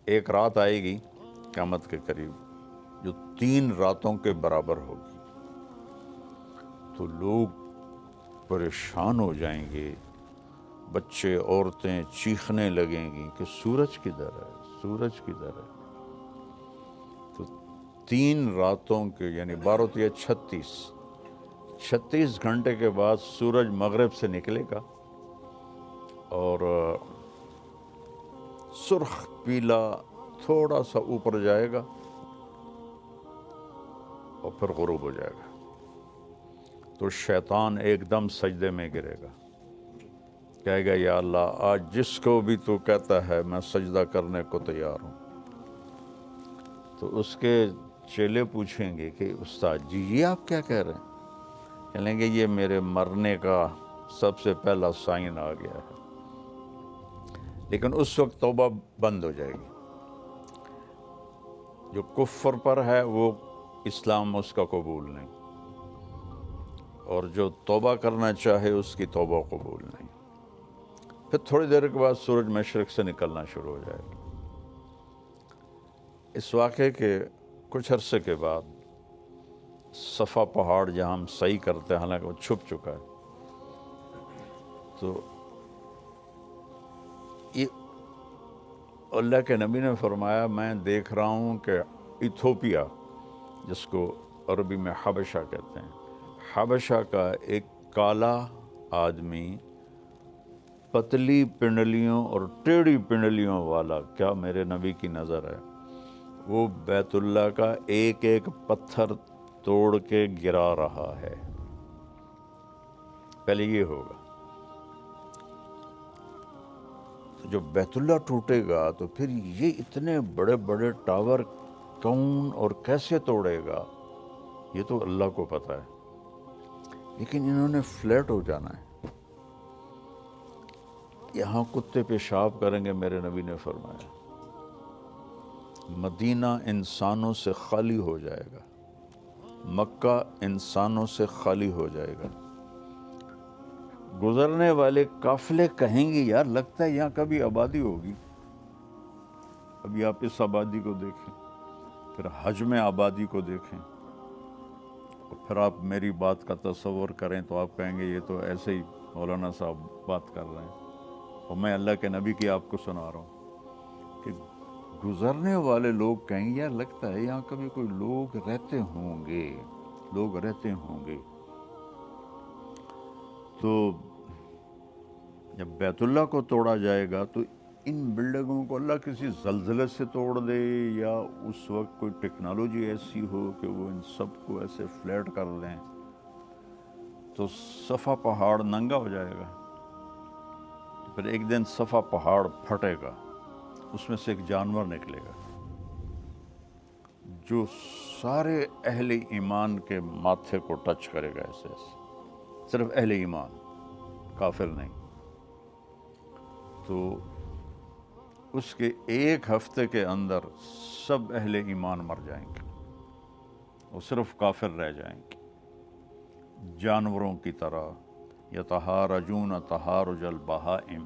ایک رات آئے گی قیامت کے قریب جو 3 راتوں کے برابر ہوگی، تو لوگ پریشان ہو جائیں گے، بچے عورتیں چیخنے لگیں گی کہ سورج کدھر ہے، سورج کدھر ہے۔ تو 3 راتوں کے یعنی 12 یا 36 گھنٹے کے بعد سورج مغرب سے نکلے گا اور سرخ پیلا تھوڑا سا اوپر جائے گا اور پھر غروب ہو جائے گا۔ تو شیطان ایک دم سجدے میں گرے گا، کہے گا یا اللہ آج جس کو بھی تو کہتا ہے میں سجدہ کرنے کو تیار ہوں۔ تو اس کے چیلے پوچھیں گے کہ استاد جی یہ آپ کیا کہہ رہے ہیں؟ کہیں گے یہ میرے مرنے کا سب سے پہلا سائن آ گیا ہے۔ لیکن اس وقت توبہ بند ہو جائے گی، جو کفر پر ہے وہ اسلام اس کا قبول نہیں، اور جو توبہ کرنا چاہے اس کی توبہ قبول نہیں۔ پھر تھوڑی دیر کے بعد سورج مشرق سے نکلنا شروع ہو جائے گا۔ اس واقعے کے کچھ عرصے کے بعد صفا پہاڑ جہاں ہم صحیح کرتے ہیں، حالانکہ وہ چھپ چکا ہے، تو یہ اللہ کے نبی نے فرمایا میں دیکھ رہا ہوں کہ ایتھوپیا، جس کو عربی میں حبشہ کہتے ہیں، حبشہ کا ایک کالا آدمی پتلی پنڈلیوں اور ٹیڑھی پنڈلیوں والا، کیا میرے نبی کی نظر ہے، وہ بیت اللہ کا ایک ایک پتھر توڑ کے گرا رہا ہے۔ پہلے یہ ہوگا، جو بیت اللہ ٹوٹے گا تو پھر یہ اتنے بڑے بڑے ٹاور کون اور کیسے توڑے گا، یہ تو اللہ کو پتہ ہے، لیکن انہوں نے فلیٹ ہو جانا ہے۔ یہاں کتے پیشاب کریں گے، میرے نبی نے فرمایا مدینہ انسانوں سے خالی ہو جائے گا، مکہ انسانوں سے خالی ہو جائے گا۔ گزرنے والے قافلے کہیں گے یار لگتا ہے یہاں کبھی آبادی ہوگی۔ ابھی آپ اس آبادی کو دیکھیں، پھر حج میں آبادی کو دیکھیں، اور پھر آپ میری بات کا تصور کریں تو آپ کہیں گے یہ تو ایسے ہی مولانا صاحب بات کر رہے ہیں، اور میں اللہ کے نبی کی آپ کو سنا رہا ہوں کہ گزرنے والے لوگ کہیں گے یار لگتا ہے یہاں کبھی کوئی لوگ رہتے ہوں گے، لوگ رہتے ہوں گے۔ تو جب بیت اللہ کو توڑا جائے گا تو ان بلڈنگوں کو اللہ کسی زلزلے سے توڑ دے، یا اس وقت کوئی ٹیکنالوجی ایسی ہو کہ وہ ان سب کو ایسے فلیٹ کر لیں، تو صفا پہاڑ ننگا ہو جائے گا۔ پھر ایک دن صفا پہاڑ پھٹے گا، اس میں سے ایک جانور نکلے گا جو سارے اہل ایمان کے ماتھے کو ٹچ کرے گا، ایسے ایسے، صرف اہل ایمان، کافر نہیں۔ تو اس کے ایک ہفتے کے اندر سب اہل ایمان مر جائیں گے اور صرف کافر رہ جائیں گے، جانوروں کی طرح۔ یتہارجون تہارج البہائم،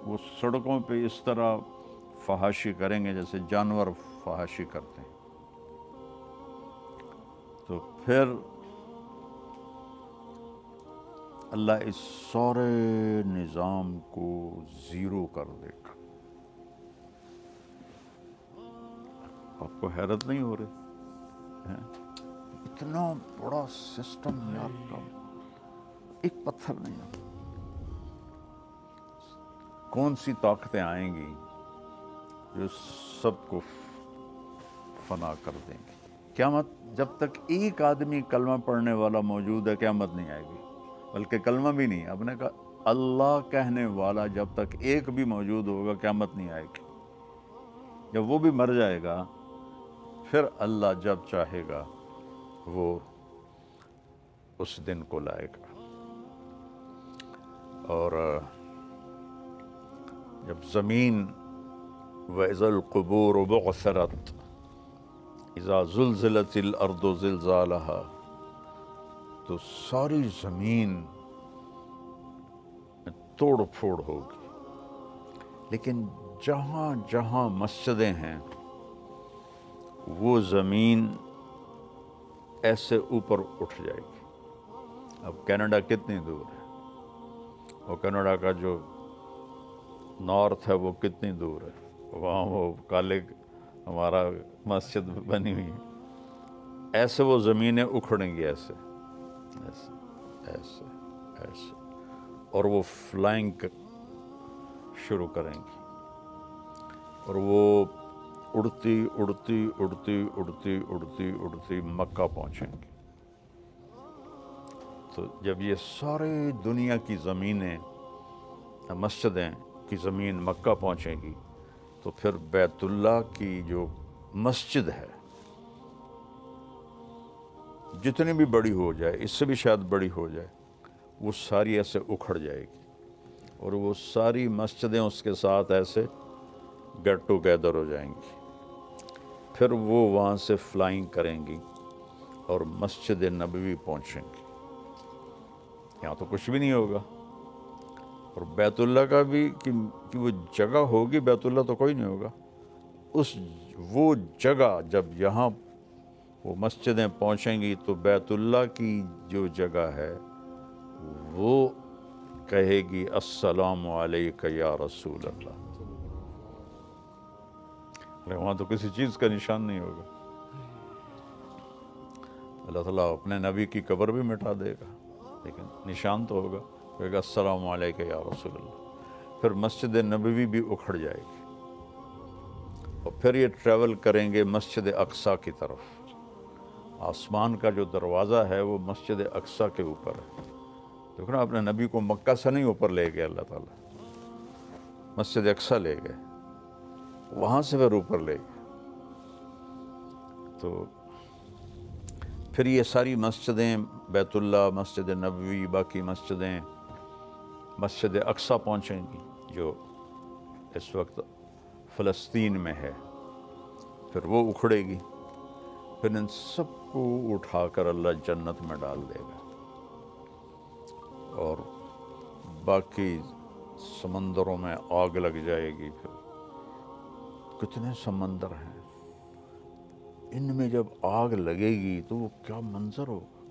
وہ سڑکوں پہ اس طرح فحاشی کریں گے جیسے جانور فحاشی کرتے ہیں۔ تو پھر اللہ اس سارے نظام کو زیرو کر دے گا۔ آپ کو حیرت نہیں ہو رہی ہے؟ اتنا بڑا سسٹم یار کا ایک پتھر نہیں ہے۔ کون سی طاقتیں آئیں گی جو سب کو فنا کر دیں گی؟ قیامت جب تک ایک آدمی کلمہ پڑھنے والا موجود ہے قیامت نہیں آئے گی، بلکہ کلمہ بھی نہیں، اب نے کہا اللہ کہنے والا جب تک ایک بھی موجود ہوگا قیامت نہیں آئے گی۔ جب وہ بھی مر جائے گا پھر اللہ جب چاہے گا وہ اس دن کو لائے گا۔ اور جب زمین وَإِذَا الْقُبُورُ بُعْثِرَتْ اذا زلزلت الارض زلزالها، تو ساری زمین توڑ پھوڑ ہوگی، لیکن جہاں جہاں مسجدیں ہیں وہ زمین ایسے اوپر اٹھ جائے گی۔ اب کینیڈا کتنی دور ہے، اور کینیڈا کا جو نارتھ ہے وہ کتنی دور ہے، وہاں وہ کالے ہمارا مسجد بنی ہوئی ہے، ایسے وہ زمینیں اکھڑیں گی، ایسے ایسے ایسے ایسے، اور وہ فلائنگ شروع کریں گی، اور وہ اڑتی اڑتی اڑتی اڑتی اڑتی اڑتی مکہ پہنچیں گی۔ تو جب یہ ساری دنیا کی زمینیں، مسجدیں کی زمین مکہ پہنچیں گی، تو پھر بیت اللہ کی جو مسجد ہے جتنی بھی بڑی ہو جائے، اس سے بھی شاید بڑی ہو جائے، وہ ساری ایسے اکھڑ جائے گی، اور وہ ساری مسجدیں اس کے ساتھ ایسے گیٹ ٹوگیدر ہو جائیں گی۔ پھر وہ وہاں سے فلائنگ کریں گی اور مسجد نبوی پہنچیں گی۔ یہاں تو کچھ بھی نہیں ہوگا، اور بیت اللہ کا بھی کہ وہ جگہ ہوگی، بیت اللہ تو کوئی نہیں ہوگا۔ وہ جگہ جب یہاں وہ مسجدیں پہنچیں گی تو بیت اللہ کی جو جگہ ہے وہ کہے گی السلام علیک یا رسول اللہ۔ وہاں تو کسی چیز کا نشان نہیں ہوگا، اللہ تعالیٰ اپنے نبی کی قبر بھی مٹا دے گا، لیکن نشان تو ہوگا، کہے گا السلام علیک یا رسول اللہ۔ پھر مسجد نبوی بھی اکھڑ جائے گی، اور پھر یہ ٹریول کریں گے مسجد اقصیٰ کی طرف۔ آسمان کا جو دروازہ ہے وہ مسجد اقصیٰ کے اوپر ہے۔ دیکھو نا، اپنے نبی کو مکہ سے نہیں اوپر لے گئے اللہ تعالیٰ، مسجد اقصیٰ لے گئے، وہاں سے پھر اوپر لے گئے۔ تو پھر یہ ساری مسجدیں، بیت اللہ، مسجد نبوی، باقی مسجدیں مسجد اقصیٰ پہنچیں گی جو اس وقت فلسطین میں ہے، پھر وہ اکھڑے گی، پھر ان سب کو اٹھا کر اللہ جنت میں ڈال دے گا، اور باقی سمندروں میں آگ لگ جائے گی۔ پھر کتنے سمندر ہیں، ان میں جب آگ لگے گی تو وہ کیا منظر ہوگا،